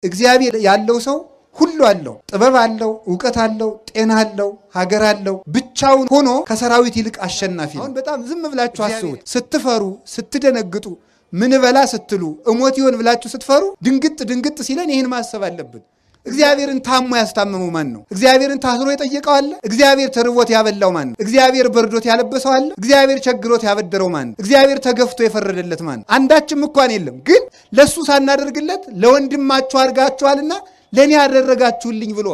እግዚአብሔር ያለው ሰው ሁሉ አለው። ጥበብ አለው፣ ዕውቀት አለው፣ ጤና አለው፣ ሀገር አለው። ብቻውን ሆኖ ከሰራዊት ይልቅ አሸናፊ ነው። አሁን በጣም ዝም ብላችሁ አስቡት። ስትፈሩ፣ ስትደነግጡ፣ ምን በላ ስትሉ፣ እሞት ይሆን ብላችሁ ስትፈሩ ድንግጥ ሲለን ይህን ማሰብ አለብን። እግዚአብሔርን ታሞ ያስታመመው ማን ነው? እግዚአብሔርን ታስሮ የጠየቀው አለ? እግዚአብሔር ተርቦት ያበላው ማን ነው? እግዚአብሔር በርዶት ያለበሰው አለ? እግዚአብሔር ቸግሮት ያበደረው ማን ነው? እግዚአብሔር ተገፍቶ የፈረደለት ማን ነው? አንዳችም እንኳን የለም። ግን ለሱ ሳናደርግለት ለወንድማችሁ አድርጋችኋልና ለኔ ያደረጋችሁልኝ ብሎ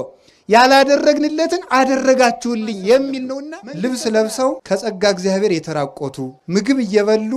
ያላደረግንለትን አደረጋችሁልኝ የሚል ነውና ልብስ ለብሰው ከጸጋ እግዚአብሔር የተራቆቱ ምግብ እየበሉ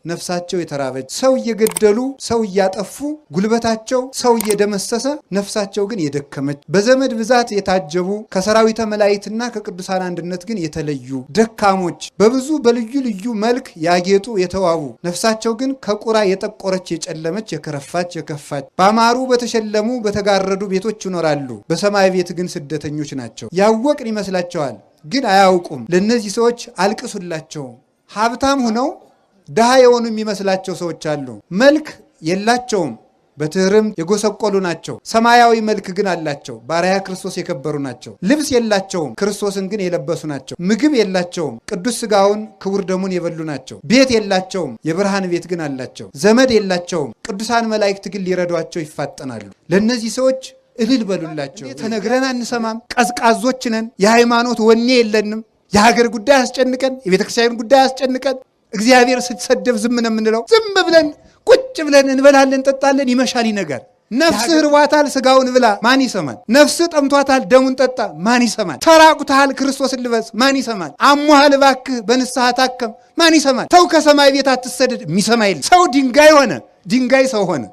ነፍሳቸው የተራበች ሰው እየገደሉ ሰው እያጠፉ ጉልበታቸው ሰው እየደመሰሰ ነፍሳቸው ግን የደከመች በዘመድ ብዛት የታጀቡ ከሰራዊተ መላእክትና ከቅዱሳን አንድነት ግን የተለዩ ደካሞች በብዙ በልዩ ልዩ መልክ ያጌጡ የተዋቡ ነፍሳቸው ግን ከቁራ የጠቆረች የጨለመች የከረፋች የከፋች ባማሩ በተሸለሙ በተጋረዱ ቤቶች ይኖራሉ። በሰማይ ቤት ግን ስደተኞች ናቸው። ያወቅን ይመስላቸዋል፣ ግን አያውቁም። ለእነዚህ ሰዎች አልቅሱላቸው። ሀብታም ሁነው ድሃ የሆኑ የሚመስላቸው ሰዎች አሉ። መልክ የላቸውም፣ በትህርም የጎሰቆሉ ናቸው። ሰማያዊ መልክ ግን አላቸው፣ ባሪያ ክርስቶስ የከበሩ ናቸው። ልብስ የላቸውም፣ ክርስቶስን ግን የለበሱ ናቸው። ምግብ የላቸውም፣ ቅዱስ ሥጋውን ክቡር ደሙን የበሉ ናቸው። ቤት የላቸውም፣ የብርሃን ቤት ግን አላቸው። ዘመድ የላቸውም፣ ቅዱሳን መላእክት ግን ሊረዷቸው ይፋጠናሉ። ለእነዚህ ሰዎች እልል በሉላቸው። ተነግረን አንሰማም፣ ቀዝቃዞች ነን፣ የሃይማኖት ወኔ የለንም፣ የሀገር ጉዳይ አስጨንቀን፣ የቤተክርስቲያን ጉዳይ አስጨንቀን እግዚአብሔር ስትሰደብ ዝም ነው የምንለው። ዝም ብለን ቁጭ ብለን እንበላለን፣ ጠጣለን፣ ይመሻል ይነጋል። ነፍስህ ርቧታል፣ ስጋውን ብላ፣ ማን ይሰማል? ነፍስህ ጠምቷታል፣ ደሙን ጠጣ፣ ማን ይሰማል? ተራቁተሃል፣ ክርስቶስን ልበስ፣ ማን ይሰማል? አሞሃል፣ እባክህ በንስሐ ታከም፣ ማን ይሰማል? ተው ከሰማይ ቤት አትሰደድ፣ የሚሰማ የለም። ሰው ድንጋይ ሆነ፣ ድንጋይ ሰው ሆነ።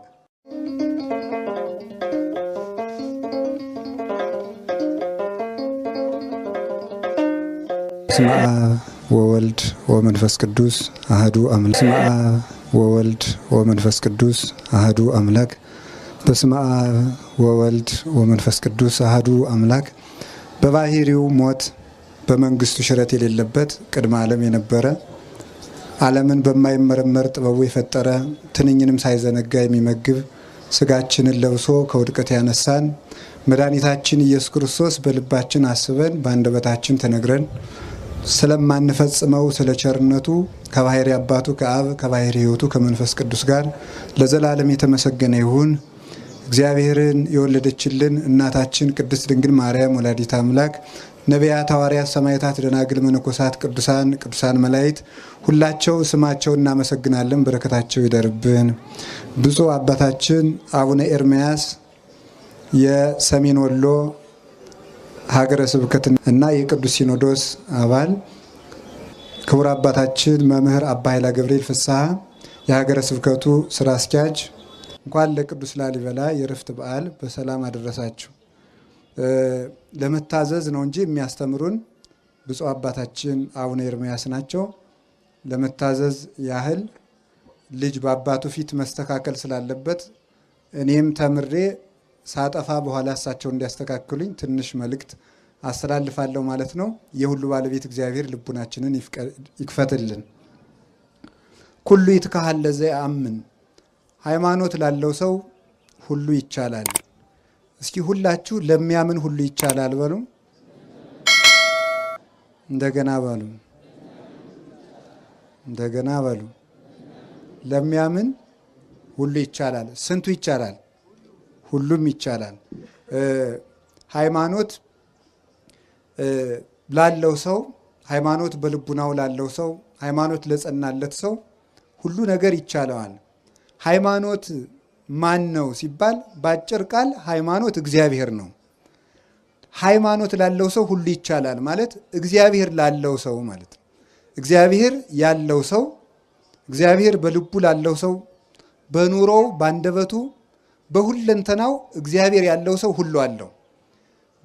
በስመ አብ ወወልድ ወመንፈስ ቅዱስ አሐዱ አምላክ። በስመ አብ ወወልድ ወመንፈስ ቅዱስ አሐዱ አምላክ። በስመ አብ ወወልድ ወመንፈስ ቅዱስ አሐዱ አምላክ። በባህሪው ሞት በመንግስቱ ሽረት የሌለበት ቅድመ ዓለም የነበረ ዓለምን በማይመረመር ጥበቡ የፈጠረ ትንኝንም ሳይዘነጋ የሚመግብ ስጋችንን ለብሶ ከውድቀት ያነሳን መድኃኒታችን ኢየሱስ ክርስቶስ በልባችን አስበን በአንደበታችን ተነግረን ስለማንፈጽመው ስለ ቸርነቱ ከባህሪ አባቱ ከአብ ከባህሪ ሕይወቱ ከመንፈስ ቅዱስ ጋር ለዘላለም የተመሰገነ ይሁን። እግዚአብሔርን የወለደችልን እናታችን ቅድስት ድንግል ማርያም ወላዲተ አምላክ፣ ነቢያት፣ ሐዋርያት፣ ሰማዕታት፣ ደናግል፣ መነኮሳት፣ ቅዱሳን መላእክት ሁላቸው ስማቸውን እናመሰግናለን። በረከታቸው ይደርብን። ብፁዕ አባታችን አቡነ ኤርምያስ የሰሜን ወሎ ሀገረ ስብከት እና የቅዱስ ሲኖዶስ አባል፣ ክቡር አባታችን መምህር አባ ኃይለ ገብርኤል ፍስሐ የሀገረ ስብከቱ ስራ አስኪያጅ፣ እንኳን ለቅዱስ ላሊበላ የዕረፍት በዓል በሰላም አደረሳችሁ። ለመታዘዝ ነው እንጂ የሚያስተምሩን ብፁዕ አባታችን አቡነ ኤርምያስ ናቸው። ለመታዘዝ ያህል ልጅ በአባቱ ፊት መስተካከል ስላለበት እኔም ተምሬ ሳጠፋ በኋላ እሳቸው እንዲያስተካክሉኝ ትንሽ መልእክት አስተላልፋለሁ ማለት ነው። የሁሉ ባለቤት እግዚአብሔር ልቡናችንን ይክፈትልን። ኩሉ ይትካሃል ለዘየአምን፣ ሃይማኖት ላለው ሰው ሁሉ ይቻላል። እስኪ ሁላችሁ ለሚያምን ሁሉ ይቻላል በሉ። እንደገና በሉ። እንደገና በሉ። ለሚያምን ሁሉ ይቻላል። ስንቱ ይቻላል? ሁሉም ይቻላል። ሃይማኖት ላለው ሰው፣ ሃይማኖት በልቡናው ላለው ሰው፣ ሃይማኖት ለጸናለት ሰው ሁሉ ነገር ይቻለዋል። ሃይማኖት ማን ነው ሲባል ባጭር ቃል ሃይማኖት እግዚአብሔር ነው። ሃይማኖት ላለው ሰው ሁሉ ይቻላል ማለት እግዚአብሔር ላለው ሰው ማለት ነው። እግዚአብሔር ያለው ሰው፣ እግዚአብሔር በልቡ ላለው ሰው፣ በኑሮው ባንደበቱ በሁለንተናው እግዚአብሔር ያለው ሰው ሁሉ አለው።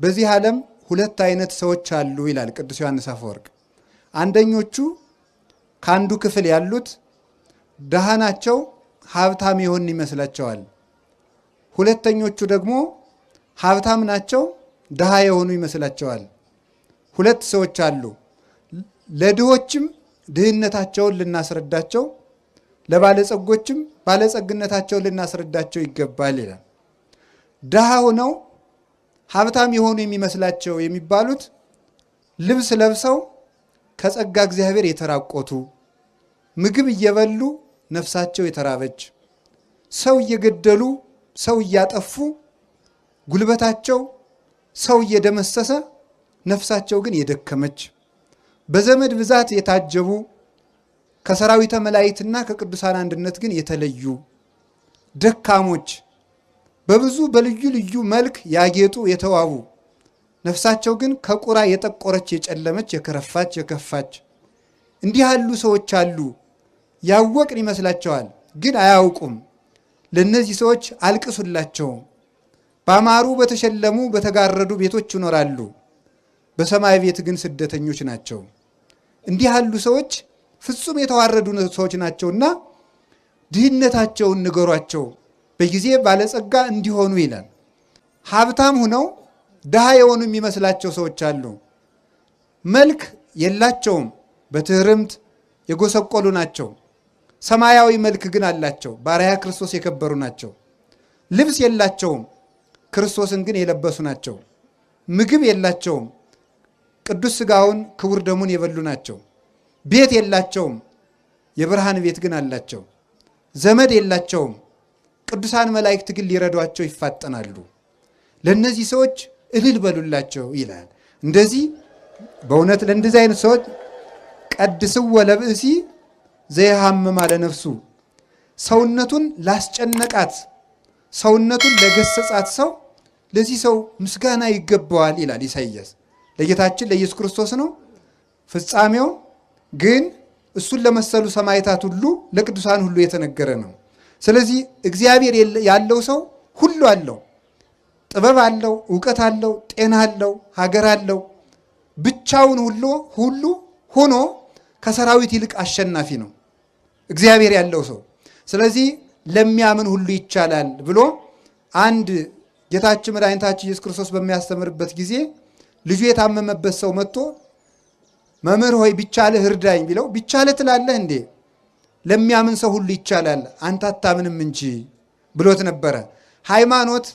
በዚህ ዓለም ሁለት አይነት ሰዎች አሉ ይላል ቅዱስ ዮሐንስ አፈወርቅ። አንደኞቹ ከአንዱ ክፍል ያሉት ድሃ ናቸው፣ ሀብታም የሆን ይመስላቸዋል። ሁለተኞቹ ደግሞ ሀብታም ናቸው፣ ድሃ የሆኑ ይመስላቸዋል። ሁለት ሰዎች አሉ። ለድሆችም ድህነታቸውን ልናስረዳቸው፣ ለባለጸጎችም ባለጸግነታቸውን ልናስረዳቸው ይገባል ይላል። ድሃ ሆነው ሀብታም የሆኑ የሚመስላቸው የሚባሉት ልብስ ለብሰው ከጸጋ እግዚአብሔር የተራቆቱ ምግብ እየበሉ ነፍሳቸው የተራበች ሰው እየገደሉ ሰው እያጠፉ ጉልበታቸው ሰው እየደመሰሰ ነፍሳቸው ግን የደከመች በዘመድ ብዛት የታጀቡ ከሰራዊተ መላእክትና ከቅዱሳን አንድነት ግን የተለዩ ደካሞች በብዙ በልዩ ልዩ መልክ ያጌጡ የተዋቡ ነፍሳቸው ግን ከቁራ የጠቆረች የጨለመች የከረፋች የከፋች እንዲህ ያሉ ሰዎች አሉ። ያወቅን ይመስላቸዋል ግን አያውቁም። ለነዚህ ሰዎች አልቅሱላቸው። ባማሩ በተሸለሙ በተጋረዱ ቤቶች ይኖራሉ፣ በሰማይ ቤት ግን ስደተኞች ናቸው። እንዲህ ያሉ ሰዎች ፍጹም የተዋረዱ ሰዎች ናቸውና ድህነታቸውን ንገሯቸው በጊዜ ባለጸጋ እንዲሆኑ ይላል። ሀብታም ሆነው ድሃ የሆኑ የሚመስላቸው ሰዎች አሉ። መልክ የላቸውም፣ በትህርምት የጎሰቆሉ ናቸው። ሰማያዊ መልክ ግን አላቸው፣ በአርአያ ክርስቶስ የከበሩ ናቸው። ልብስ የላቸውም፣ ክርስቶስን ግን የለበሱ ናቸው። ምግብ የላቸውም፣ ቅዱስ ሥጋውን ክቡር ደሙን የበሉ ናቸው። ቤት የላቸውም፣ የብርሃን ቤት ግን አላቸው። ዘመድ የላቸውም፣ ቅዱሳን መላእክት ግን ሊረዷቸው ይፋጠናሉ። ለእነዚህ ሰዎች እልል በሉላቸው ይላል። እንደዚህ በእውነት ለእንደዚህ አይነት ሰዎች ቀድስዎ ለብእሲ ዘይሃምም አለ ነፍሱ፣ ሰውነቱን ላስጨነቃት ሰውነቱን ለገሰጻት ሰው ለዚህ ሰው ምስጋና ይገባዋል ይላል ኢሳይያስ። ለጌታችን ለኢየሱስ ክርስቶስ ነው ፍጻሜው፣ ግን እሱን ለመሰሉ ሰማዕታት ሁሉ ለቅዱሳን ሁሉ የተነገረ ነው። ስለዚህ እግዚአብሔር ያለው ሰው ሁሉ አለው፣ ጥበብ አለው፣ ዕውቀት አለው፣ ጤና አለው፣ ሀገር አለው። ብቻውን ሁሉ ሆኖ ከሰራዊት ይልቅ አሸናፊ ነው እግዚአብሔር ያለው ሰው። ስለዚህ ለሚያምን ሁሉ ይቻላል ብሎ አንድ ጌታችን መድኃኒታችን ኢየሱስ ክርስቶስ በሚያስተምርበት ጊዜ ልጁ የታመመበት ሰው መጥቶ መምህር ሆይ ቢቻልህ እርዳኝ ቢለው ቢቻልህ ትላለህ እንዴ? ለሚያምን ሰው ሁሉ ይቻላል አንተ አታምንም እንጂ ብሎት ነበረ። ሃይማኖት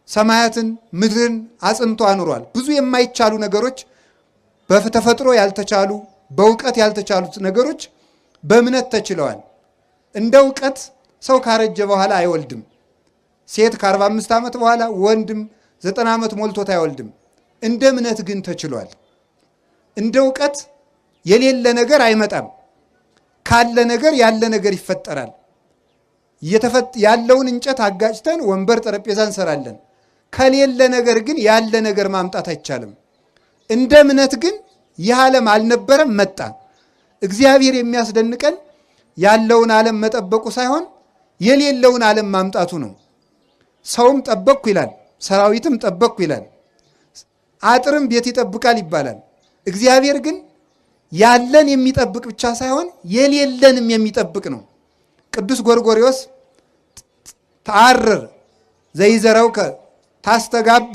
ሰማያትን ምድርን አጽንቶ አኑሯል። ብዙ የማይቻሉ ነገሮች በተፈጥሮ ያልተቻሉ በእውቀት ያልተቻሉት ነገሮች በእምነት ተችለዋል። እንደ እውቀት ሰው ካረጀ በኋላ አይወልድም። ሴት ከ45 ዓመት በኋላ ወንድም 90 ዓመት ሞልቶት አይወልድም። እንደ እምነት ግን ተችሏል። እንደ እውቀት የሌለ ነገር አይመጣም። ካለ ነገር ያለ ነገር ይፈጠራል። ያለውን እንጨት አጋጭተን ወንበር ጠረጴዛ እንሰራለን። ከሌለ ነገር ግን ያለ ነገር ማምጣት አይቻልም። እንደ እምነት ግን ይህ ዓለም አልነበረም፣ መጣ። እግዚአብሔር የሚያስደንቀን ያለውን ዓለም መጠበቁ ሳይሆን የሌለውን ዓለም ማምጣቱ ነው። ሰውም ጠበቅኩ ይላል፣ ሰራዊትም ጠበቅኩ ይላል፣ አጥርም ቤት ይጠብቃል ይባላል። እግዚአብሔር ግን ያለን የሚጠብቅ ብቻ ሳይሆን የሌለንም የሚጠብቅ ነው። ቅዱስ ጎርጎርዮስ ተአርር ዘይዘረውከ ታስተጋብ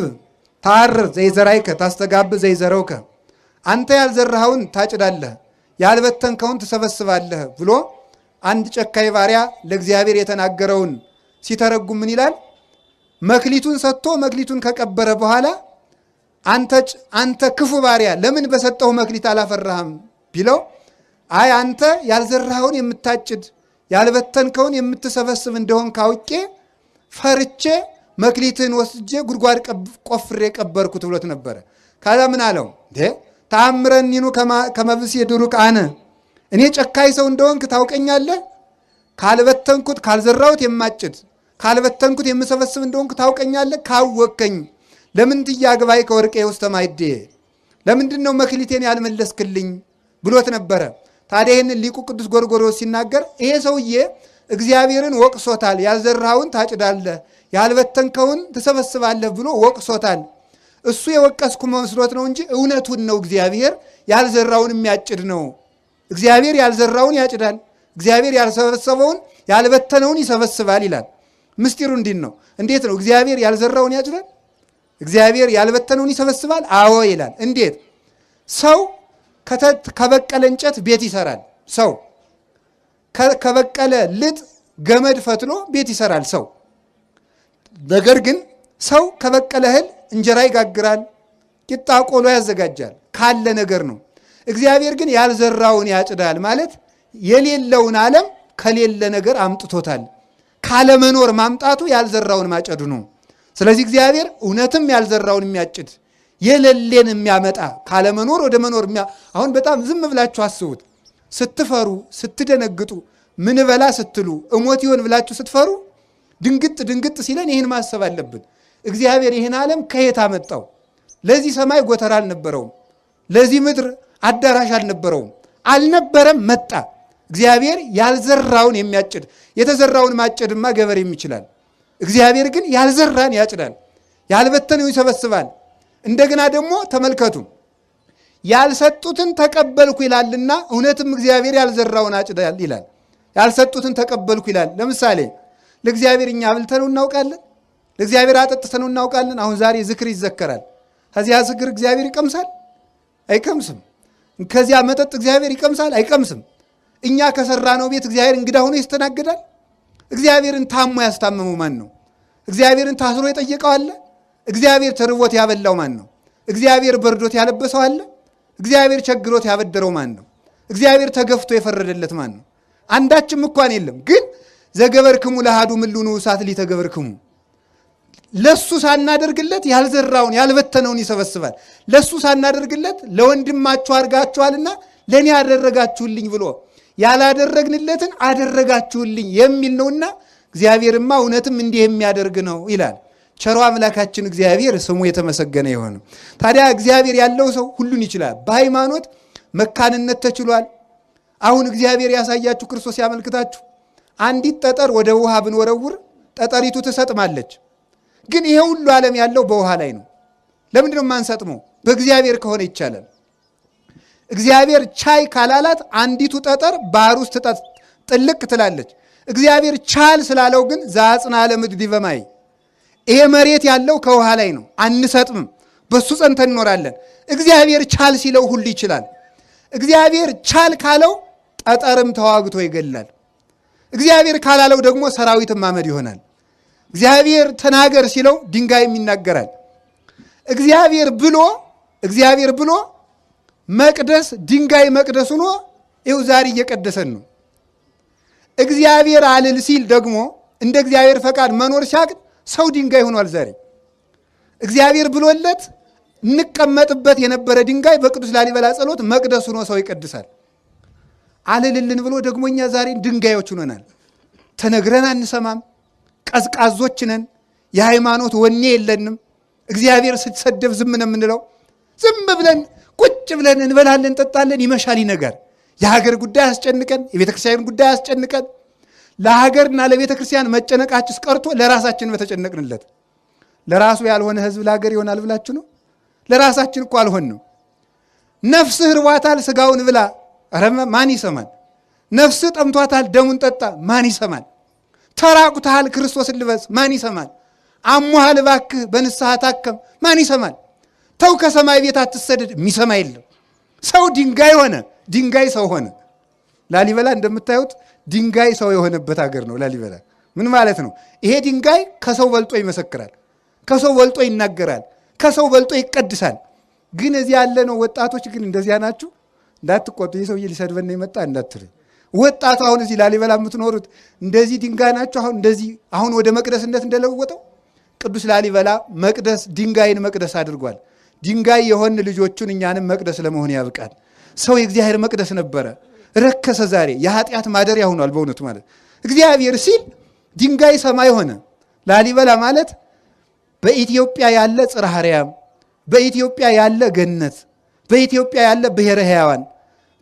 ተአርር ዘይዘራይከ ታስተጋብ ዘይዘረውከ፣ አንተ ያልዘራኸውን ታጭዳለህ ያልበተንከውን ትሰበስባለህ ብሎ አንድ ጨካኝ ባሪያ ለእግዚአብሔር የተናገረውን ሲተረጉም ምን ይላል? መክሊቱን ሰጥቶ መክሊቱን ከቀበረ በኋላ አንተ ክፉ ባሪያ ለምን በሰጠው መክሊት አላፈራህም ቢለው፣ አይ አንተ ያልዘራኸውን የምታጭድ ያልበተንከውን የምትሰበስብ እንደሆን ካውቄ ፈርቼ መክሊትን ወስጄ ጉድጓድ ቆፍሬ ቀበርኩት ብሎት ነበረ። ካዛ ምን አለው? ተአምረኒኑ ከመብስ የድሩቅ አነ፣ እኔ ጨካኝ ሰው እንደሆንክ ታውቀኛለህ። ካልበተንኩት ካልዘራሁት የማጭድ ካልበተንኩት የምሰበስብ እንደሆንክ ታውቀኛለህ። ካወቀኝ ለምን ትያግባይ ከወርቄ ውስጥ ማይዴ፣ ለምንድን ነው መክሊቴን ያልመለስክልኝ ብሎት ነበረ። ታዲያ ይህንን ሊቁ ቅዱስ ጎርጎርዮስ ሲናገር ይሄ ሰውዬ እግዚአብሔርን ወቅሶታል። ያልዘራኸውን ታጭዳለህ ያልበተንከውን ትሰበስባለህ ብሎ ወቅሶታል። እሱ የወቀስኩ መስሎት ነው እንጂ እውነቱን ነው። እግዚአብሔር ያልዘራውን የሚያጭድ ነው። እግዚአብሔር ያልዘራውን ያጭዳል፣ እግዚአብሔር ያልሰበሰበውን ያልበተነውን ይሰበስባል ይላል። ምስጢሩ እንዲህ ነው። እንዴት ነው እግዚአብሔር ያልዘራውን ያጭዳል? እግዚአብሔር ያልበተነውን ይሰበስባል? አዎ ይላል። እንዴት? ሰው ከበቀለ እንጨት ቤት ይሰራል። ሰው ከበቀለ ልጥ ገመድ ፈትሎ ቤት ይሰራል ሰው። ነገር ግን ሰው ከበቀለ እህል እንጀራ ይጋግራል፣ ቂጣ ቆሎ ያዘጋጃል፣ ካለ ነገር ነው። እግዚአብሔር ግን ያልዘራውን ያጭዳል ማለት የሌለውን ዓለም ከሌለ ነገር አምጥቶታል። ካለመኖር ማምጣቱ ያልዘራውን ማጨዱ ነው። ስለዚህ እግዚአብሔር እውነትም ያልዘራውን የሚያጭድ የሌለን የሚያመጣ ካለመኖር ወደ መኖር አሁን በጣም ዝም ብላችሁ አስቡት። ስትፈሩ ስትደነግጡ ምን በላ ስትሉ እሞት ይሆን ብላችሁ ስትፈሩ ድንግጥ ሲለን ይህን ማሰብ አለብን። እግዚአብሔር ይህን ዓለም ከየት አመጣው? ለዚህ ሰማይ ጎተራ አልነበረውም። ለዚህ ምድር አዳራሽ አልነበረውም። አልነበረም፣ መጣ። እግዚአብሔር ያልዘራውን የሚያጭድ የተዘራውን ማጨድማ ገበሬም ይችላል። እግዚአብሔር ግን ያልዘራን ያጭዳል፣ ያልበተነው ይሰበስባል። እንደገና ደግሞ ተመልከቱ፣ ያልሰጡትን ተቀበልኩ ይላልና እውነትም እግዚአብሔር ያልዘራውን አጭዳል ይላል። ያልሰጡትን ተቀበልኩ ይላል። ለምሳሌ ለእግዚአብሔር እኛ አብልተነው እናውቃለን? ለእግዚአብሔር አጠጥተነው እናውቃለን? አሁን ዛሬ ዝክር ይዘከራል። ከዚያ ዝክር እግዚአብሔር ይቀምሳል? አይቀምስም። ከዚያ መጠጥ እግዚአብሔር ይቀምሳል? አይቀምስም። እኛ ከሰራነው ቤት እግዚአብሔር እንግዳ ሆኖ ይስተናገዳል? እግዚአብሔርን ታሞ ያስታመመው ማን ነው? እግዚአብሔርን ታስሮ የጠየቀው አለ? እግዚአብሔር ተርቦት ያበላው ማን ነው? እግዚአብሔር በርዶት ያለበሰው አለ? እግዚአብሔር ቸግሮት ያበደረው ማን ነው? እግዚአብሔር ተገፍቶ የፈረደለት ማን ነው? አንዳችም እንኳን የለም። ግን ዘገበርክሙ ለአሐዱ ምሉኑ እሳት ሊተገበርክሙ፣ ለሱ ሳናደርግለት ያልዘራውን ያልበተነውን ይሰበስባል። ለሱ ሳናደርግለት ለወንድማችሁ አድርጋችኋልና ለእኔ አደረጋችሁልኝ ብሎ ያላደረግንለትን አደረጋችሁልኝ የሚል ነውና እግዚአብሔርማ እውነትም እንዲህ የሚያደርግ ነው ይላል። ቸሮ አምላካችን እግዚአብሔር ስሙ የተመሰገነ ይሁን። ታዲያ እግዚአብሔር ያለው ሰው ሁሉን ይችላል። በሃይማኖት መካንነት ተችሏል። አሁን እግዚአብሔር ያሳያችሁ ክርስቶስ ያመልክታችሁ። አንዲት ጠጠር ወደ ውሃ ብንወረውር ጠጠሪቱ ትሰጥማለች። ግን ይሄ ሁሉ ዓለም ያለው በውሃ ላይ ነው። ለምንድን ነው የማንሰጥመው? በእግዚአብሔር ከሆነ ይቻላል። እግዚአብሔር ቻይ ካላላት አንዲቱ ጠጠር ባህር ውስጥ ጥልቅ ትላለች። እግዚአብሔር ቻል ስላለው ግን ዘአጽንዐ ለምድር ዲበ ማይ፣ ይሄ መሬት ያለው ከውሃ ላይ ነው፣ አንሰጥምም፣ በሱ ጸንተን እንኖራለን። እግዚአብሔር ቻል ሲለው ሁሉ ይችላል። እግዚአብሔር ቻል ካለው ጠጠርም ተዋግቶ ይገላል። እግዚአብሔር ካላለው ደግሞ ሰራዊትም ማመድ ይሆናል። እግዚአብሔር ተናገር ሲለው ድንጋይም ይናገራል። እግዚአብሔር ብሎ መቅደስ ድንጋይ መቅደስ ሆኖ ይኸው ዛሬ እየቀደሰን ነው። እግዚአብሔር አልል ሲል ደግሞ እንደ እግዚአብሔር ፈቃድ መኖር ሲያቅድ ሰው ድንጋይ ሆኗል። ዛሬ እግዚአብሔር ብሎለት እንቀመጥበት የነበረ ድንጋይ በቅዱስ ላሊበላ ጸሎት መቅደስ ሆኖ ሰው ይቀድሳል። አልልልን ብሎ ደግሞ እኛ ዛሬ ድንጋዮች ሆነናል። ተነግረን አንሰማም፣ ቀዝቃዞች ነን፣ የሃይማኖት ወኔ የለንም። እግዚአብሔር ስትሰደብ ዝም ነው የምንለው። ዝም ብለን ቁጭ ብለን እንበላለን፣ እንጠጣለን፣ ይመሻል ይነጋል። የሀገር ጉዳይ አስጨንቀን፣ የቤተ ክርስቲያን ጉዳይ አስጨንቀን፣ ለሀገርና ለቤተ ክርስቲያን መጨነቃችስ ቀርቶ ለራሳችን በተጨነቅንለት። ለራሱ ያልሆነ ህዝብ ለሀገር ይሆናል ብላችሁ ነው? ለራሳችን እኮ አልሆንም። ነፍስህ ርቧታል፣ ስጋውን ብላ፣ ኧረ ማን ይሰማል? ነፍስህ ጠምቷታል፣ ደሙን ጠጣ፣ ማን ይሰማል? ተራቁተሃል፣ ክርስቶስን ልበስ፣ ማን ይሰማል? አሞሃል፣ እባክህ በንስሐ ታከም፣ ማን ይሰማል? ተው ከሰማይ ቤት አትሰደድ፣ የሚሰማ የለም። ሰው ድንጋይ ሆነ፣ ድንጋይ ሰው ሆነ። ላሊበላ እንደምታዩት ድንጋይ ሰው የሆነበት ሀገር ነው ላሊበላ። ምን ማለት ነው? ይሄ ድንጋይ ከሰው በልጦ ይመሰክራል፣ ከሰው በልጦ ይናገራል፣ ከሰው በልጦ ይቀድሳል። ግን እዚህ ያለ ነው ወጣቶች ግን እንደዚያ ናችሁ። እንዳትቆጡ፣ ይህ ሰውዬ ሊሰድበን የመጣ እንዳትል። ወጣቱ አሁን እዚህ ላሊበላ የምትኖሩት እንደዚህ ድንጋይ ናችሁ። አሁን ወደ መቅደስነት እንደለወጠው ቅዱስ ላሊበላ መቅደስ ድንጋይን መቅደስ አድርጓል። ድንጋይ የሆን ልጆቹን እኛንም መቅደስ ለመሆን ያብቃል። ሰው የእግዚአብሔር መቅደስ ነበረ፣ ረከሰ። ዛሬ የኃጢአት ማደሪያ ሆኗል። በእውነቱ ማለት እግዚአብሔር ሲል ድንጋይ ሰማይ ሆነ። ላሊበላ ማለት በኢትዮጵያ ያለ ጽርሐ አርያም፣ በኢትዮጵያ ያለ ገነት፣ በኢትዮጵያ ያለ ብሔረ ሕያዋን፣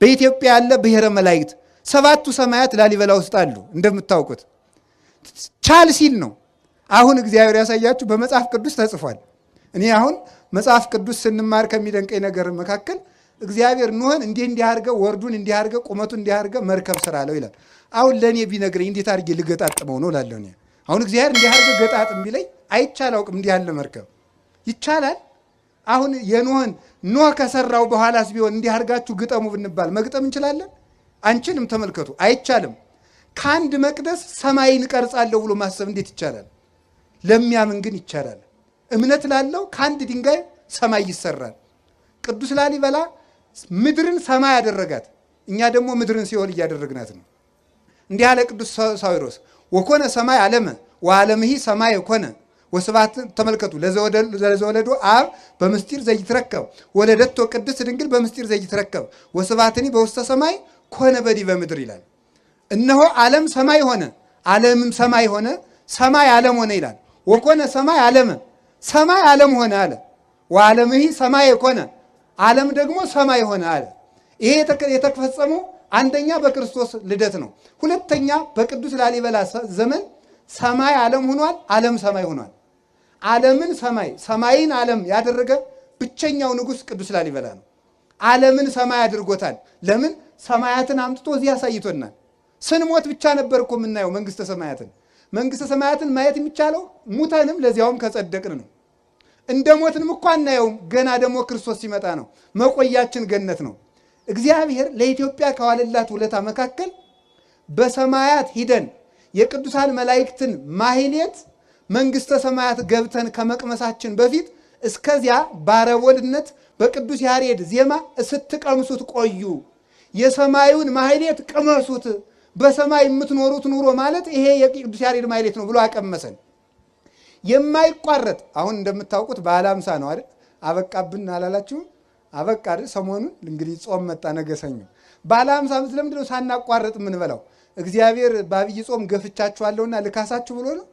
በኢትዮጵያ ያለ ብሔረ መላእክት፣ ሰባቱ ሰማያት ላሊበላ ውስጥ አሉ። እንደምታውቁት ቻል ሲል ነው። አሁን እግዚአብሔር ያሳያችሁ በመጽሐፍ ቅዱስ ተጽፏል። እኔ አሁን መጽሐፍ ቅዱስ ስንማር ከሚደንቀኝ ነገር መካከል እግዚአብሔር ኖህን እንዲህ አድርገህ ወርዱን እንዲህ አድርገህ ቁመቱን እንዲህ አድርገህ መርከብ ስራ አለው ይላል። አሁን ለእኔ ቢነግረኝ እንዴት አድርጌ ልገጣጥመው ነው እላለሁ። አሁን እግዚአብሔር እንዲህ አድርገህ ገጣጥም ቢለኝ አይቻል አውቅም። እንዲህ ያለ መርከብ ይቻላል? አሁን የኖህን ኖህ ከሰራው በኋላስ ቢሆን እንዲህ አድርጋችሁ ግጠሙ ብንባል መግጠም እንችላለን? አንችልም። ተመልከቱ፣ አይቻልም። ከአንድ መቅደስ ሰማይን እቀርጻለሁ ብሎ ማሰብ እንዴት ይቻላል? ለሚያምን ግን ይቻላል። እምነት ላለው ከአንድ ድንጋይ ሰማይ ይሰራል። ቅዱስ ላሊበላ ምድርን ሰማይ ያደረጋት፣ እኛ ደግሞ ምድርን ሲኦል እያደረግናት ነው። እንዲህ ያለ ቅዱስ ሳዊሮስ ወኮነ ሰማይ ዓለመ ወዓለምሂ ሰማይ ኮነ ወስብሐት ተመልከቱ ለዘወለዶ አብ በምስጢር ዘይትረከብ ወለደቶ ቅድስት ድንግል በምስጢር ዘይትረከብ ወስብሐትኒ በውስተ ሰማይ ኮነ በዲበ ምድር ይላል። እነሆ ዓለም ሰማይ ሆነ፣ ዓለምም ሰማይ ሆነ፣ ሰማይ ዓለም ሆነ ይላል። ወኮነ ሰማይ ዓለመ ሰማይ ዓለም ሆነ አለ። ወዓለምሂ ሰማይ ኮነ ዓለም ደግሞ ሰማይ ሆነ አለ። ይሄ የተፈጸመው አንደኛ በክርስቶስ ልደት ነው። ሁለተኛ በቅዱስ ላሊበላ ዘመን ሰማይ ዓለም ሆኗል፣ ዓለም ሰማይ ሆኗል። ዓለምን ሰማይ ሰማይን ዓለም ያደረገ ብቸኛው ንጉሥ ቅዱስ ላሊበላ ነው። ዓለምን ሰማይ አድርጎታል። ለምን? ሰማያትን አምጥቶ እዚህ ያሳይቶናል። ስንሞት ብቻ ነበር እኮ የምናየው መንግስተ ሰማያትን። መንግስተ ሰማያትን ማየት የሚቻለው ሙተንም ለዚያውም ከጸደቅን ነው። እንደ ሞትንም እኮ አናየውም። ገና ደግሞ ክርስቶስ ሲመጣ ነው። መቆያችን ገነት ነው። እግዚአብሔር ለኢትዮጵያ ከዋለላት ውለታ መካከል በሰማያት ሂደን የቅዱሳን መላእክትን ማህሌት መንግስተ ሰማያት ገብተን ከመቅመሳችን በፊት እስከዚያ ባረቦልነት በቅዱስ ያሬድ ዜማ ስትቀምሱት ቆዩ፣ የሰማዩን ማህሌት ቅመሱት፣ በሰማይ የምትኖሩት ኑሮ ማለት ይሄ የቅዱስ ያሬድ ማህሌት ነው ብሎ አቀመሰን። የማይቋረጥ አሁን እንደምታውቁት በዓለ ሃምሳ ነው አይደል? አበቃብን አላላችሁም? አበቃ አይደል? ሰሞኑን እንግዲህ ጾም መጣ፣ ነገ ሰኞ በዓለ ሃምሳ ለምንድን ነው ሳናቋረጥ የምንበላው? እግዚአብሔር በአብይ ጾም ገፍቻችኋለሁና ልካሳችሁ ብሎ ነው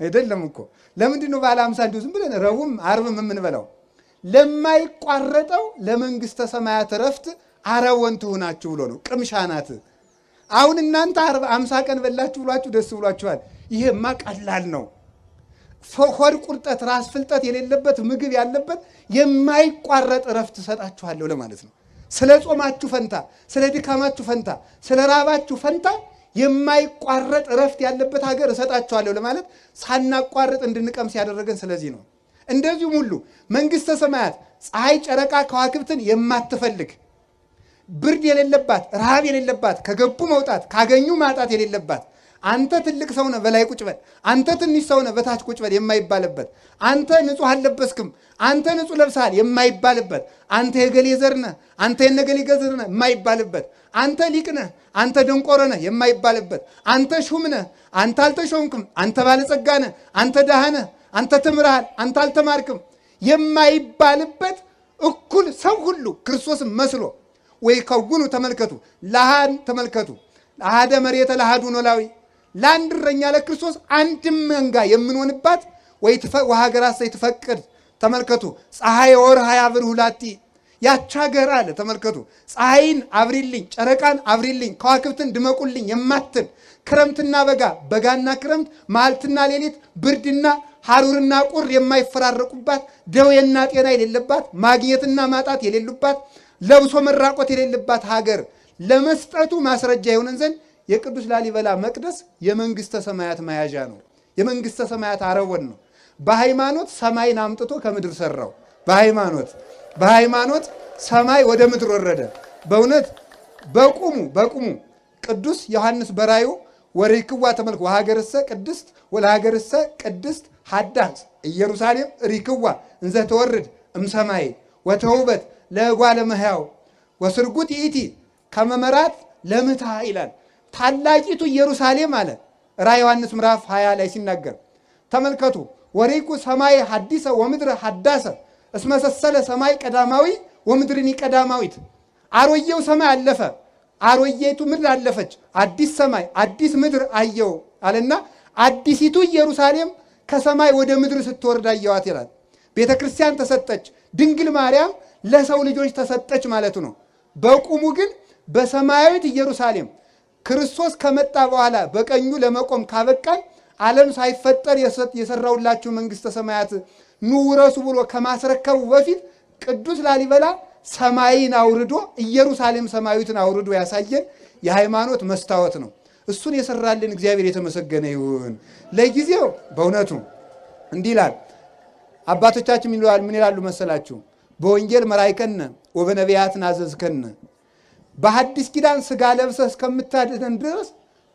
አይደለም እኮ። ለምንድን ነው በዓለ ሃምሳ እንዲሁ ዝም ብለን ረቡዕም ዓርብም የምንበላው? ለማይቋረጠው ለመንግስተ ሰማያት ረፍት አረወን ትሁናችሁ ብሎ ነው። ቅምሻ ናት። አሁን እናንተ 50 ቀን በላችሁ ብሏችሁ ደስ ብሏችኋል። ይሄማ ቀላል ነው። ሆድ ቁርጠት፣ ራስ ፍልጠት የሌለበት ምግብ ያለበት የማይቋረጥ ረፍት እሰጣችኋለሁ ለማለት ነው። ስለ ጾማችሁ ፈንታ፣ ስለ ድካማችሁ ፈንታ፣ ስለ ራባችሁ ፈንታ የማይቋረጥ ረፍት ያለበት ሀገር እሰጣችኋለሁ ለማለት ሳናቋርጥ እንድንቀምስ ያደረገን ስለዚህ ነው። እንደዚሁም ሁሉ መንግስተ ሰማያት ፀሐይ፣ ጨረቃ፣ ከዋክብትን የማትፈልግ ብርድ የሌለባት፣ ረሃብ የሌለባት፣ ከገቡ መውጣት ካገኙ ማጣት የሌለባት፣ አንተ ትልቅ ሰው ነህ በላይ ቁጭ በል፣ አንተ ትንሽ ሰው ነህ በታች ቁጭ በል የማይባልበት፣ አንተ ንጹህ አልለበስክም፣ አንተ ንጹህ ለብሰሃል የማይባልበት፣ አንተ የገሌ ዘር ነህ፣ አንተ የነገሌ ዘር ነህ የማይባልበት፣ አንተ ሊቅ ነህ፣ አንተ ደንቆሮ ነህ የማይባልበት፣ አንተ ሹም ነህ፣ አንተ አልተሾምክም፣ አንተ ባለጸጋ ነህ፣ አንተ ድሃ ነህ፣ አንተ ተምረሃል፣ አንተ አልተማርክም የማይባልበት እኩል ሰው ሁሉ ክርስቶስን መስሎ ወይ ከውኑ ተመልከቱ ለሃን ተመልከቱ ለሃደ መሬተ ለሃዱ ኖላዊ ለአንድ እረኛ ለክርስቶስ አንድም መንጋ የምንሆንባት ወይ ወሀገራት ዘይትፈቅድ ተመልከቱ ፀሐይ ወርሃ ያብርሁ ላቲ ያች ሀገር አለ ተመልከቱ ፀሐይን አብሪልኝ ጨረቃን አብሪልኝ ከዋክብትን ድመቁልኝ የማትል ክረምትና በጋ በጋና ክረምት ማልትና ሌሊት ብርድና ሐሩርና ቁር የማይፈራረቁባት ደዌና ጤና የሌለባት ማግኘትና ማጣት የሌሉባት ለብሶ መራቆት የሌለባት ሀገር ለመስጠቱ ማስረጃ ይሆነን ዘንድ የቅዱስ ላሊበላ መቅደስ የመንግስተ ሰማያት መያዣ ነው። የመንግስተ ሰማያት አረወን ነው። በሃይማኖት ሰማይን አምጥቶ ከምድር ሰራው። በሃይማኖት ሰማይ ወደ ምድር ወረደ። በእውነት በቁሙ ቅዱስ ዮሐንስ በራዩ ወሪክዋ ተመልክ ወሀገርሰ ቅድስት ወለሀገርሰ ቅድስት ሀዳስ ኢየሩሳሌም ሪክዋ እንዘ ተወርድ እምሰማይ ወተውበት ለጓለ መሕያው ወስርጉት ይእቲ ከመመራት ለምታ ይላል። ታላቂቱ ኢየሩሳሌም አለ ራዕየ ዮሐንስ ምዕራፍ 20 ላይ ሲናገር ተመልከቱ። ወሪኩ ሰማይ ሐዲሰ ወምድር ሐዳሰ እስመሰሰለ ሰማይ ቀዳማዊ ወምድርኒ ቀዳማዊት። አሮየው ሰማይ አለፈ፣ አሮየቱ ምድር አለፈች፣ አዲስ ሰማይ አዲስ ምድር አየው አለና አዲሲቱ ኢየሩሳሌም ከሰማይ ወደ ምድር ስትወርድ አየዋት ይላል። ቤተ ክርስቲያን ተሰጠች፣ ድንግል ማርያም ለሰው ልጆች ተሰጠች ማለቱ ነው። በቁሙ ግን በሰማያዊት ኢየሩሳሌም ክርስቶስ ከመጣ በኋላ በቀኙ ለመቆም ካበቃን ዓለም ሳይፈጠር የሰራውላችሁ መንግስተ ሰማያት ኑ ውረሱ ብሎ ከማስረከቡ በፊት ቅዱስ ላሊበላ ሰማይን አውርዶ ኢየሩሳሌም ሰማያዊትን አውርዶ ያሳየን የሃይማኖት መስታወት ነው። እሱን የሰራልን እግዚአብሔር የተመሰገነ ይሁን። ለጊዜው በእውነቱ እንዲህ ይላል አባቶቻችን ምን ይላሉ መሰላችሁ? በወንጌል መራይከነ ወበነቢያት ናዘዝከነ። በሐዲስ ኪዳን ስጋ ለብሰህ እስከምታድነን ድረስ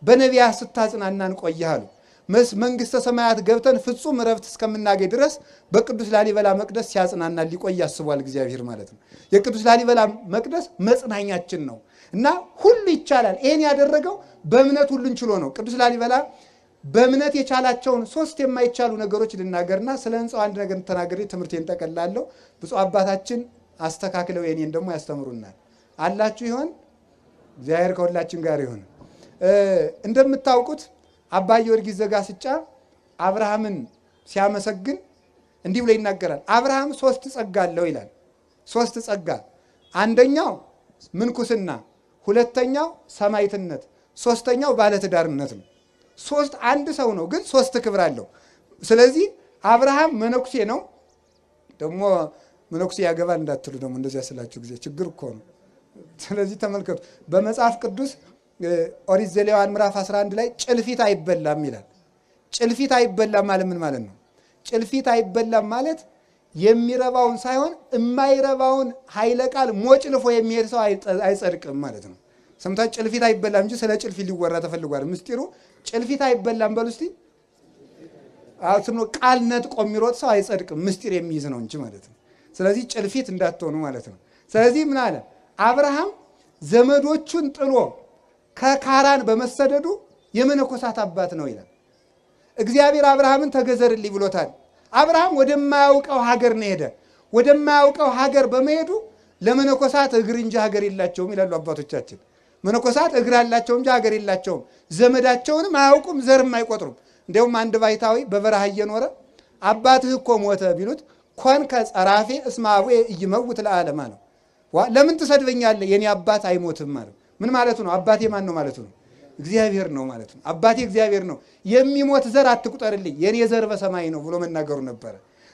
በነቢያት ስታጽናናን ቆየሃሉ። መንግስተ ሰማያት ገብተን ፍጹም ረፍት እስከምናገኝ ድረስ በቅዱስ ላሊበላ መቅደስ ሲያጽናና ሊቆይ ያስቧል እግዚአብሔር ማለት ነው። የቅዱስ ላሊበላ መቅደስ መጽናኛችን ነው እና ሁሉ ይቻላል። ይሄን ያደረገው በእምነት ሁሉን ችሎ ነው። ቅዱስ ላሊበላ በእምነት የቻላቸውን 3 የማይቻሉ ነገሮች ልናገርና ስለ ህንጻው አንድ ነገር ተናግሬ ትምህርቴን ጠቀላለሁ። ብፁዕ አባታችን አስተካክለው የኔን ደግሞ ያስተምሩናል። አላችሁ ይሆን? እግዚአብሔር ከሁላችን ጋር ይሁን። እንደምታውቁት አባ ጊዮርጊስ ዘጋስጫ አብርሃምን ሲያመሰግን እንዲህ ብሎ ይናገራል። አብርሃም 3 ጸጋ አለው ይላል። 3 ጸጋ፣ አንደኛው ምንኩስና፣ ሁለተኛው ሰማዕትነት፣ ሶስተኛው ባለትዳርነት ነው። 3 አንድ ሰው ነው፣ ግን 3 ክብር አለው። ስለዚህ አብርሃም መነኩሴ ነው። ደግሞ መነኩሴ ያገባል እንዳትሉ ደግሞ እንደዚያ ስላችሁ ጊዜ ችግር እኮ ነው። ስለዚህ ተመልከቱ፣ በመጽሐፍ ቅዱስ ኦሪት ዘሌዋውያን ምዕራፍ 11 ላይ ጭልፊት አይበላም ይላል። ጭልፊት አይበላም ማለት ምን ማለት ነው? ጭልፊት አይበላም ማለት የሚረባውን ሳይሆን የማይረባውን ኃይለ ቃል ሞጭልፎ የሚሄድ ሰው አይጸድቅም ማለት ነው። ሰምታችሁ? ጭልፊት አይበላም እንጂ ስለ ጭልፊት ሊወራ ተፈልጓል። ምስጢሩ ጭልፊት አይበላም በሉ እስቲ። አሁን ቃል ነጥቆ የሚሮጥ ሰው አይጸድቅም፣ ምስጢር የሚይዝ ነው እንጂ ማለት ነው። ስለዚህ ጭልፊት እንዳትሆኑ ማለት ነው። ስለዚህ ምን አለ አብርሃም ዘመዶቹን ጥሎ ከካራን በመሰደዱ የመነኮሳት አባት ነው ይላል። እግዚአብሔር አብርሃምን ተገዘርልኝ ብሎታል። አብርሃም ወደማያውቀው ሀገር ነው ሄደ። ወደማያውቀው ሀገር በመሄዱ ለመነኮሳት እግር እንጂ ሀገር የላቸውም ይላሉ አባቶቻችን። መነኮሳት እግር አላቸው እንጂ ሀገር የላቸውም። ዘመዳቸውንም አያውቁም፣ ዘርም አይቆጥሩም። እንዲያውም አንድ ባይታዊ በበረሃ እየኖረ አባትህ እኮ ሞተ ቢሉት ኮንከ ጸራፌ እስመ አቡየ ኢይመውት ለዓለመ ነው። ለምን ትሰድበኛለህ? የኔ አባት አይሞትም ማለት ምን ማለቱ ነው? አባቴ ማን ነው ማለቱ ነው? እግዚአብሔር ነው ማለት ነው። አባቴ እግዚአብሔር ነው። የሚሞት ዘር አትቁጠርልኝ፣ የኔ ዘር በሰማይ ነው ብሎ መናገሩ ነበረ።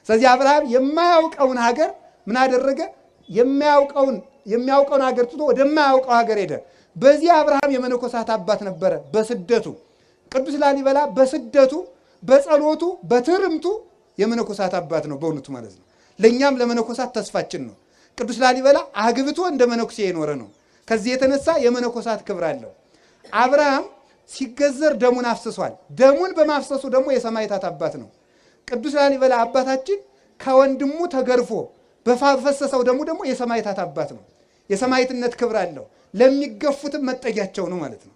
ስለዚህ አብርሃም የማያውቀውን ሀገር ምን አደረገ? የሚያውቀውን ሀገር ትቶ ወደማያውቀው ሀገር ሄደ። በዚህ አብርሃም የመነኮሳት አባት ነበረ። በስደቱ ቅዱስ ላሊበላ በስደቱ በጸሎቱ በትርምቱ የመነኮሳት አባት ነው በእውነቱ ማለት ነው። ለእኛም ለመነኮሳት ተስፋችን ነው። ቅዱስ ላሊበላ አግብቶ እንደ መነኩሴ የኖረ ነው። ከዚህ የተነሳ የመነኮሳት ክብር አለው። አብርሃም ሲገዘር ደሙን አፍስሷል። ደሙን በማፍሰሱ ደግሞ የሰማዕታት አባት ነው። ቅዱስ ላሊበላ አባታችን ከወንድሙ ተገርፎ በፈሰሰው ደሙ ደግሞ የሰማዕታት አባት ነው። የሰማዕትነት ክብር አለው። ለሚገፉትም መጠጊያቸው ነው ማለት ነው።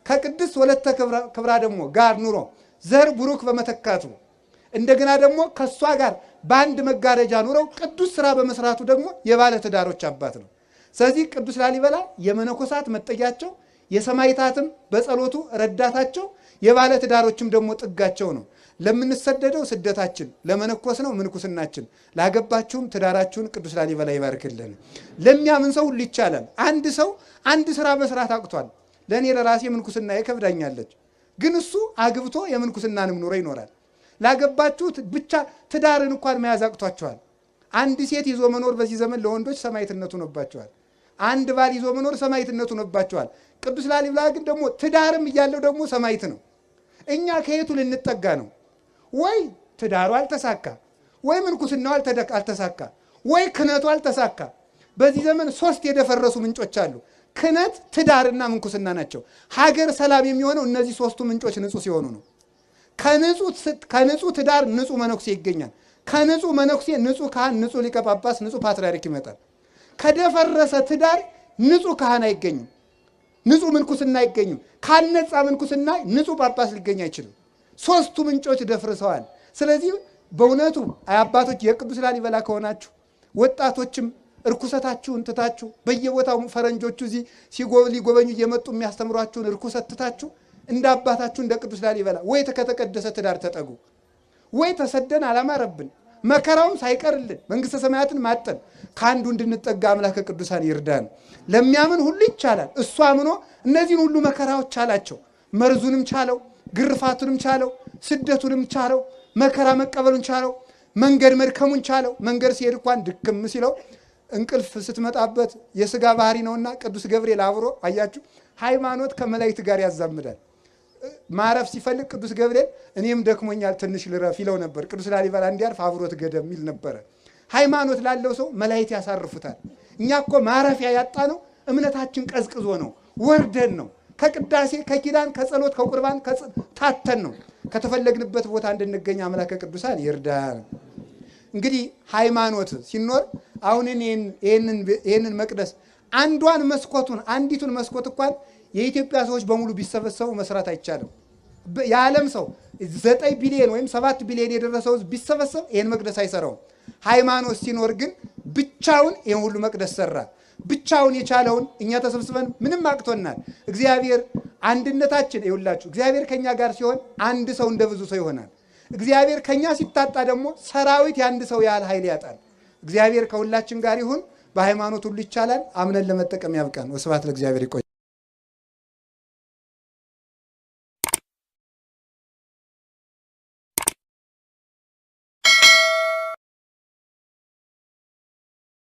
ከቅድስት ወለተ ክብራ ደግሞ ጋር ኑሮ ዘር ቡሩክ በመተካቱ እንደገና ደግሞ ከሷ ጋር በአንድ መጋረጃ ኑረው ቅዱስ ስራ በመስራቱ ደግሞ የባለ ትዳሮች አባት ነው። ስለዚህ ቅዱስ ላሊበላ የመነኮሳት መጠጊያቸው፣ የሰማዕታትም በጸሎቱ ረዳታቸው፣ የባለ ትዳሮችም ደግሞ ጥጋቸው ነው። ለምንሰደደው ስደታችን፣ ለመነኮስ ነው ምንኩስናችን። ላገባችሁም ትዳራችሁን ቅዱስ ላሊበላ ይባርክልን። ለሚያምን ሰው ሁሉ ይቻላል። አንድ ሰው አንድ ስራ መስራት አቅቷል። ለእኔ ለራሴ ምንኩስና ይከብዳኛለች፣ ግን እሱ አግብቶ የምንኩስናንም ኑሮ ይኖራል። ላገባችሁት ብቻ ትዳርን እንኳን መያዝ አቅቷቸዋል። አንድ ሴት ይዞ መኖር በዚህ ዘመን ለወንዶች ሰማዕትነቱ ሆኖባቸዋል። አንድ ባል ይዞ መኖር ሰማዕትነቱ ሆኖባቸዋል። ቅዱስ ላሊበላ ግን ደግሞ ትዳርም እያለው ደግሞ ሰማዕት ነው። እኛ ከየቱ ልንጠጋ ነው? ወይ ትዳሩ አልተሳካ፣ ወይ ምንኩስናው አልተሳካ፣ ወይ ክህነቱ አልተሳካ። በዚህ ዘመን 3 የደፈረሱ ምንጮች አሉ። ክህነት፣ ትዳርና ምንኩስና ናቸው። ሀገር ሰላም የሚሆነው እነዚህ 3ቱ ምንጮች ንጹህ ሲሆኑ ነው። ከንጹህ ትዳር ንጹህ መነኩሴ ይገኛል። ከንጹህ መነኩሴ ንጹህ ካህን፣ ንጹህ ሊቀ ጳጳስ፣ ንጹህ ፓትርያርክ ይመጣል። ከደፈረሰ ትዳር ንጹህ ካህን አይገኝም፣ ንጹህ ምንኩስና አይገኝም። ካልነጻ ምንኩስና ንጹህ ጳጳስ ሊገኝ አይችልም። 3ቱ ምንጮች ደፍርሰዋል። ስለዚህ በእውነቱ አባቶች የቅዱስ ላሊበላ ከሆናችሁ ወጣቶችም እርኩሰታችሁን ትታችሁ በየቦታው ፈረንጆቹ እዚህ ሊጎበኙ እየመጡ የሚያስተምሯችሁን እርኩሰት ትታችሁ እንደ አባታችሁ እንደ ቅዱስ ላሊበላ ወይ ከተቀደሰ ትዳር ተጠጉ። ወይ ተሰደን አላማረብን መከራውም ሳይቀርልን መንግስተ ሰማያትን ማጠን ከአንዱ እንድንጠጋ አምላከ ቅዱሳን ይርዳን። ለሚያምን ሁሉ ይቻላል። እሱ አምኖ እነዚህን ሁሉ መከራዎች ቻላቸው። መርዙንም ቻለው፣ ግርፋቱንም ቻለው፣ ስደቱንም ቻለው፣ መከራ መቀበሉን ቻለው፣ መንገድ መድከሙን ቻለው። መንገድ ሲሄድ እንኳን ድክም ሲለው እንቅልፍ ስትመጣበት የስጋ ባህሪ ነውና ቅዱስ ገብርኤል አብሮ አያችሁ፣ ሃይማኖት ከመላእክት ጋር ያዛምዳል። ማረፍ ሲፈልግ ቅዱስ ገብርኤል እኔም ደክሞኛል ትንሽ ልረፍ ይለው ነበር። ቅዱስ ላሊበላ እንዲያርፍ አብሮት ገደም ይል ነበረ። ሃይማኖት ላለው ሰው መላእክት ያሳርፉታል። እኛ እኮ ማረፊያ ያጣ ነው እምነታችን ቀዝቅዞ ነው፣ ወርደን ነው። ከቅዳሴ ከኪዳን ከጸሎት ከቁርባን ታተን ነው ከተፈለግንበት ቦታ እንድንገኝ አምላከ ቅዱሳን ይርዳን። እንግዲህ ሃይማኖት ሲኖር አሁን ይሄንን መቅደስ አንዲቱን መስኮት እንኳን የኢትዮጵያ ሰዎች በሙሉ ቢሰበሰቡ መስራት አይቻልም። የዓለም ሰው 9 ቢሊዮን ወይም 7 ቢሊዮን የደረሰው ቢሰበሰብ ይሄን መቅደስ አይሰራውም። ሃይማኖት ሲኖር ግን ብቻውን ይሄን ሁሉ መቅደስ ሰራ። ብቻውን የቻለውን እኛ ተሰብስበን ምንም አቅቶናል። እግዚአብሔር አንድነታችን ይውላችሁ። እግዚአብሔር ከኛ ጋር ሲሆን አንድ ሰው እንደ ብዙ ሰው ይሆናል። እግዚአብሔር ከኛ ሲታጣ ደግሞ ሰራዊት የአንድ ሰው ያህል ኃይል ያጣል። እግዚአብሔር ከሁላችን ጋር ይሁን። በሃይማኖት ሁሉ ይቻላል። አምነን ለመጠቀም ያብቃን። ወስብሐት ለእግዚአብሔር። ይቆይ።